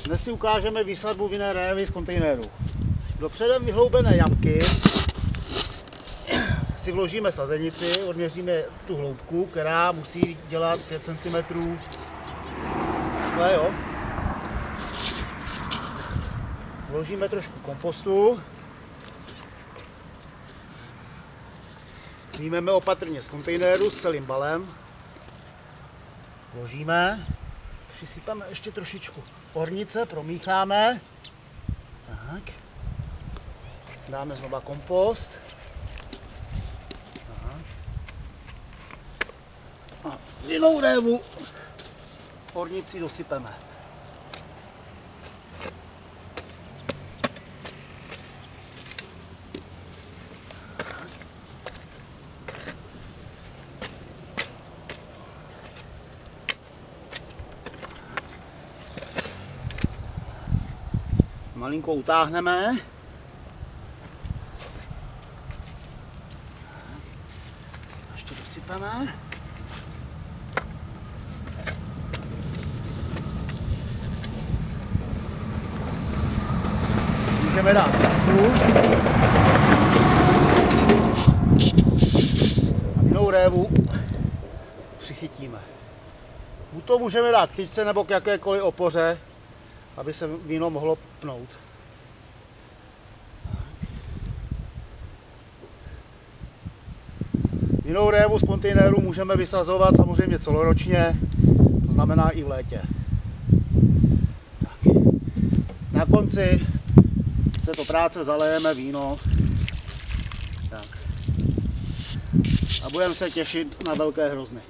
Dnes si ukážeme výsadbu vinné révy z kontejneru. Do předem vyhloubené jamky si vložíme sazenici, odměříme tu hloubku, která musí dělat 5 cm takhle, jo. Vložíme trošku kompostu. Vyjmeme opatrně z kontejneru s celým balem. Vložíme. Přisypeme ještě trošičku ornice, promícháme. Tak. Dáme znova kompost. A vinnou révu ornici dosypeme. Malinko utáhneme. Ještě dosypeme. Můžeme dát trošku. A vinnou révu přichytíme. Buď to můžeme dát k tyčce nebo k jakékoliv opoře, aby se víno mohlo pnout. Vinnou révu z kontejneru můžeme vysazovat samozřejmě celoročně, to znamená i v létě. Tak. Na konci této práce zalejeme víno. Tak. A budeme se těšit na velké hrozny.